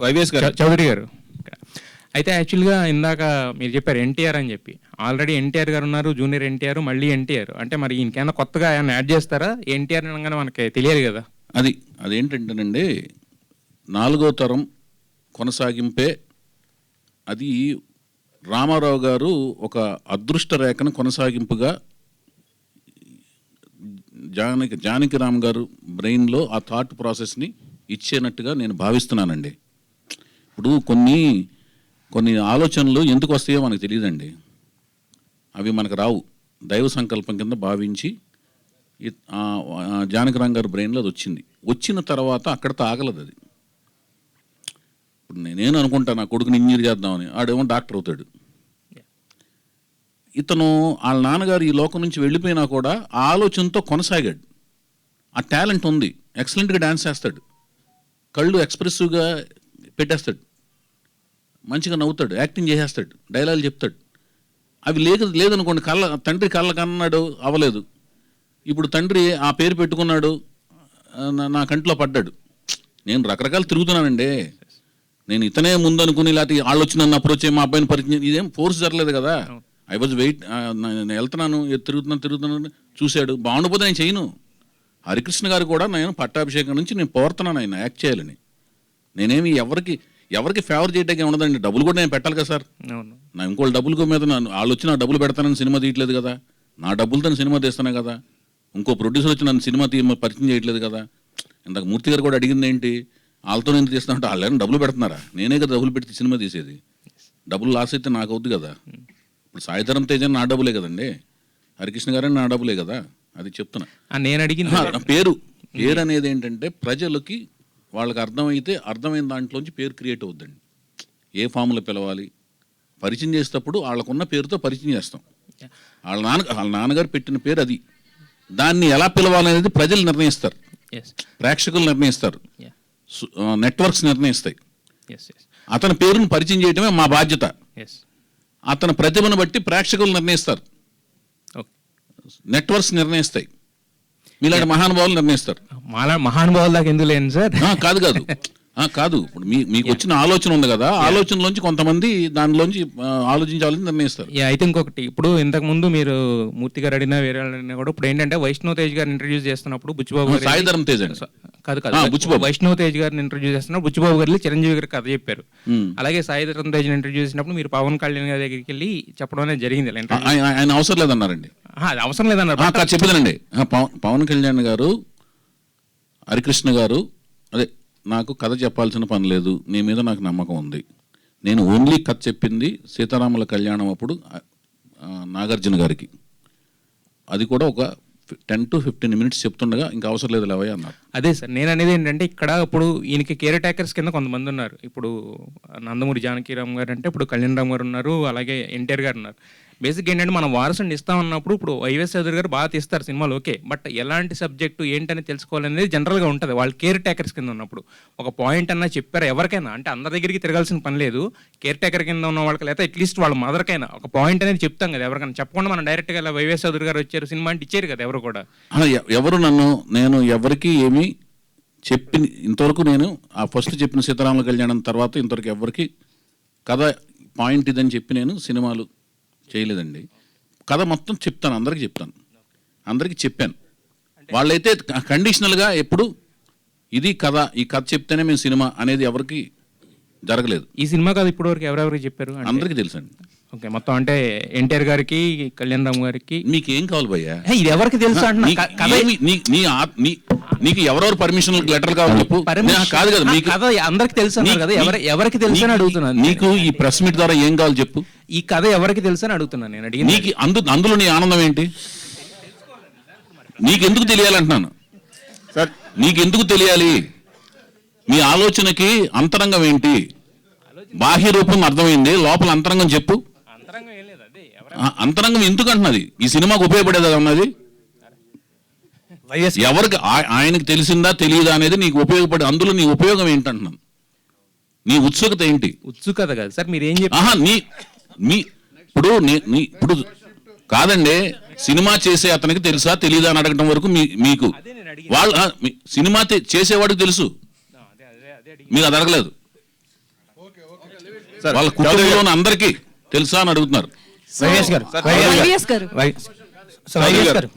YVS గారు చౌదరి గారు. అయితే యాక్చువల్గా ఇందాక మీరు చెప్పారు ఎన్టీఆర్ అని చెప్పి, ఆల్రెడీ ఎన్టీఆర్ గారు ఉన్నారు, జూనియర్ ఎన్టీఆర్, మళ్ళీ ఎన్టీఆర్. అంటే మరి ఇంకేమైనా కొత్తగా ఏమైనా యాడ్ చేస్తారా? ఎన్టీఆర్ అనగానే మనకి తెలియదు కదా. అదేంటంటేనండి, 4వ తరం కొనసాగింపే అది. రామారావు గారు ఒక అదృష్ట రేఖను కొనసాగింపుగా జానకిరామ్ గారు బ్రెయిన్లో ఆ థాట్ ప్రాసెస్ని ఇచ్చేనట్టుగా నేను భావిస్తున్నానండి. ఇప్పుడు కొన్ని ఆలోచనలు ఎందుకు వస్తాయో మనకు తెలియదండి. అవి మనకు రావు, దైవ సంకల్పం కింద భావించి జానకిరామ్ గారి బ్రెయిన్లో అది వచ్చిన తర్వాత అక్కడితో ఆగలదు అది. ఇప్పుడు నేను అనుకుంటా నా కొడుకుని ఇంజనీర్ చేద్దామని, ఆడేమో డాక్టర్ అవుతాడు. ఇతను వాళ్ళ నాన్నగారు ఈ లోకం నుంచి వెళ్ళిపోయినా కూడా ఆ ఆలోచనతో కొనసాగాడు. ఆ టాలెంట్ ఉంది, ఎక్సలెంట్గా డ్యాన్స్ చేస్తాడు, కళ్ళు ఎక్స్ప్రెసివ్గా పెట్టేస్తాడు, మంచిగా నవ్వుతాడు, యాక్టింగ్ చేసేస్తాడు, డైలాగులు చెప్తాడు. అవి లేదనుకోండి, తండ్రి కళ్ళ కన్నాడు అవ్వలేదు. ఇప్పుడు తండ్రి ఆ పేరు పెట్టుకున్నాడు, నా కంట్లో పడ్డాడు. నేను రకరకాలు తిరుగుతున్నానండి. నేను ఇతనే ముందు అనుకుని లేకపోతే వాళ్ళు వచ్చి నన్ను అప్రోచ్ మా అబ్బాయిని పరిచయం, ఇదేం ఫోర్స్ జరగలేదు కదా. ఐ వాజ్ నేను వెళ్తున్నాను, తిరుగుతున్నాను, చూశాడు, బాగుండకపోతే నేను చేయను. హరికృష్ణ గారు కూడా నేను పట్టాభిషేకం నుంచి నేను పోరుతున్నాను ఆయన యాక్ట్ చేయాలని. నేనేమి ఎవరికి ఫేవర్ చేయడానికి ఉండదండి. డబ్బులు కూడా నేను పెట్టాలి కదా సార్. నా ఇంకోళ్ళ డబ్బుల మీద వాళ్ళు వచ్చి నా డబ్బులు పెడతానని సినిమా తీయట్లేదు కదా, నా డబ్బులతో సినిమా తీస్తానే కదా. ఇంకో ప్రొడ్యూసర్ వచ్చి నన్ను సినిమా పరిచయం చేయట్లేదు కదా. ఇందాక మూర్తి గారు కూడా అడిగింది ఏంటి, వాళ్ళతో నేను తీస్తానంటే వాళ్ళని డబ్బులు పెడుతున్నారా? నేనే కదా డబ్బులు పెట్టి సినిమా తీసేది. డబ్బులు లాస్ అయితే నాకు అవుద్ది కదా. ఇప్పుడు సాయిధరం తేజ నా డబ్బులే కదండి, హరికృష్ణ గారని నా డబ్బులే కదా. అది చెప్తున్నా. నేను అడిగిన పేరు అనేది ఏంటంటే ప్రజలకి వాళ్ళకి అర్థమైన దాంట్లోంచి పేరు క్రియేట్ అవుద్దండి. ఏ ఫామ్లో పిలవాలి, పరిచయం చేసేటప్పుడు వాళ్ళకున్న పేరుతో పరిచయం చేస్తాం. వాళ్ళ నాన్నగారు పెట్టిన పేరు అది. దాన్ని ఎలా పిలవాలనేది ప్రజలు నిర్ణయిస్తారు, ప్రేక్షకులు నిర్ణయిస్తారు, నెట్వర్క్స్ నిర్ణయిస్తాయి. అతని పేరును పరిచయం చేయడమే మా బాధ్యత. అతని ప్రతిభను బట్టి ప్రేక్షకులు నిర్ణయిస్తారు, నెట్వర్క్స్ నిర్ణయిస్తాయి, మీలాంటి మహానుభావులు నిర్ణయిస్తారు. మహానుభావుల దాకా ఎందుకు లేను సార్. కాదు ఇప్పుడు మీకు వచ్చిన ఆలోచన ఉంది కదా, ఆలోచనలోంచి కొంతమంది దానిలోంచి ఆలోచించాలని నిర్ణయిస్తారు. అయితే ఇంకొకటి, ఇప్పుడు ఇంతకు ముందు మీరు మూర్తి గారు అడిగినా వేరే అడిగినా కూడా ఇప్పుడు ఏంటంటే వైష్ణవ్ తేజ్ గారిని ఇంట్రడ్యూస్ చేస్తున్నప్పుడు బుచ్చిబాబు గారు, సాయిధరం తేజ్ కాదు వైష్ణవ్ తేజ్ గారిని ఇంట్రడ్యూస్ చేస్తున్నప్పుడు బుచ్చిబాబు గారు చిరంజీవి గారికి కథ చెప్పారు. అలాగే సాయిధరం తేజ్ ఇంట్రడ్యూస్ చేసినప్పుడు మీరు పవన్ కళ్యాణ్ గారి దగ్గరికి వెళ్ళి చెప్పడం అనేది జరిగింది. ఆయన అవసరం లేదన్నారండి. అవసరం లేదన్నారు చెప్పదండి. పవన్ కళ్యాణ్ గారు, హరికృష్ణ గారు, అదే నాకు కథ చెప్పాల్సిన పని లేదు, నీ మీద నాకు నమ్మకం ఉంది, నేను ఓన్లీ కథ చెప్పింది సీతారాముల కళ్యాణం అప్పుడు నాగార్జున గారికి, అది కూడా ఒక 10 to 15 minutes చెప్తుండగా ఇంకా అవసరం లేదు లేవయ్య అన్నారు. అదే సార్ నేను అనేది ఏంటంటే, ఇక్కడ ఇప్పుడు ఈయనకి కేర్ టేకర్స్ కింద కొంతమంది ఉన్నారు. ఇప్పుడు నందమూరి జానకిరామ్ గారు అంటే ఇప్పుడు కళ్యాణ్ రామ్ గారు ఉన్నారు, అలాగే ఎన్టీఆర్ గారు ఉన్నారు. బేసిక్ ఏంటంటే మనం వారసుని ఇస్తామన్నప్పుడు ఇప్పుడు వైవిఎస్ చౌదరి గారు బాగా తీస్తారు సినిమాలు, ఓకే. బట్ ఎలాంటి సబ్జెక్టు ఏంటని తెలుసుకోవాలనేది జనరల్గా ఉంటుంది వాళ్ళు కేర్ టేకర్స్ కింద ఉన్నప్పుడు. ఒక పాయింట్ అన్నా చెప్పారు ఎవరికైనా, అంటే అందరి దగ్గరికి తిరగాల్సిన పని లేదు, కేర్ టేకర్ కింద ఉన్న వాళ్ళకి, లేదా అట్లీస్ట్ వాళ్ళ మదర్కైనా ఒక పాయింట్ అనేది చెప్తాం కదా ఎవరికైనా. చెప్పకుండా మనం డైరెక్ట్గా ఇలా వైవిఎస్ చౌదరి గారు వచ్చారు సినిమా అంటే ఇచ్చారు కదా ఎవరు కూడా. నేను ఎవరికి ఏమి చెప్పి ఇంతవరకు నేను ఆ ఫస్ట్ చెప్పిన సీతారాముల కళ్యాణం తర్వాత ఇంతవరకు ఎవరికి కథ పాయింట్ ఇదని చెప్పి నేను సినిమాలు చేయలేదండి. కథ మొత్తం చెప్తాను, అందరికీ చెప్పాను. వాళ్ళైతే కండిషనల్గా ఎప్పుడు ఇది కథ, ఈ కథ చెప్తేనే మేము సినిమా అనేది ఎవరికి జరగలేదు. ఈ సినిమా కథ ఇప్పటి వరకు ఎవరెవరికి చెప్పారు? అందరికీ తెలుసండి. ఓకే, మొత్తం అంటే ఎన్టీఆర్ గారికి, కళ్యాణ్ రామ్ గారికి. మీకు ఏం కావాలి భయ్యా? ఇది ఎవరికి తెలుసు? నీకు ఎవరెవరు పర్మిషన్ లెటర్ కావాలి చెప్పు. కాదు కదా, మీకు కథ అందరికి తెలుసు కదా, ఎవరికి తెలుసు అని అడుగుతున్నాను. నీకు ఈ ప్రెస్ మీట్ ద్వారా ఏం కావాలి చెప్పు. ఈ కథ ఎవరికి తెలుసు అని అడుగుతున్నాను నేను. అడిగి నీకు అందులో నీ ఆనందం ఏంటి? నీకెందుకు తెలియాలంటున్నాను సార్, నీకెందుకు తెలియాలి? మీ ఆలోచనకి అంతరంగం ఏంటి? బాహ్య రూపం అర్థమైంది, లోపల అంతరంగం చెప్పు. అంతరంగం ఎందుకు అంటున్నది? ఈ సినిమాకు ఉపయోగపడేది అన్నది ఎవరికి? ఆయనకు తెలిసిందా తెలియదా అనేది నీకు ఉపయోగపడే, అందులో నీ ఉపయోగం ఏంటంటున్నాను. నీ ఉత్సుకత ఏంటి? ఉత్సుకత కాదు సార్, మీరు ఏం చెప్పారు? ఇప్పుడు కాదండి, సినిమా చేసే అతనికి తెలుసా తెలియదా అని అడగడం వరకు మీకు వాళ్ళు సినిమా చేసేవాడికి తెలుసు, మీరు అది అడగలేదు. వాళ్ళ కుటుంబంలో అందరికీ తెలుసా అని అడుగుతున్నారు. వైఎస్ గారు వైఎస్ గారు వైఎస్ గారు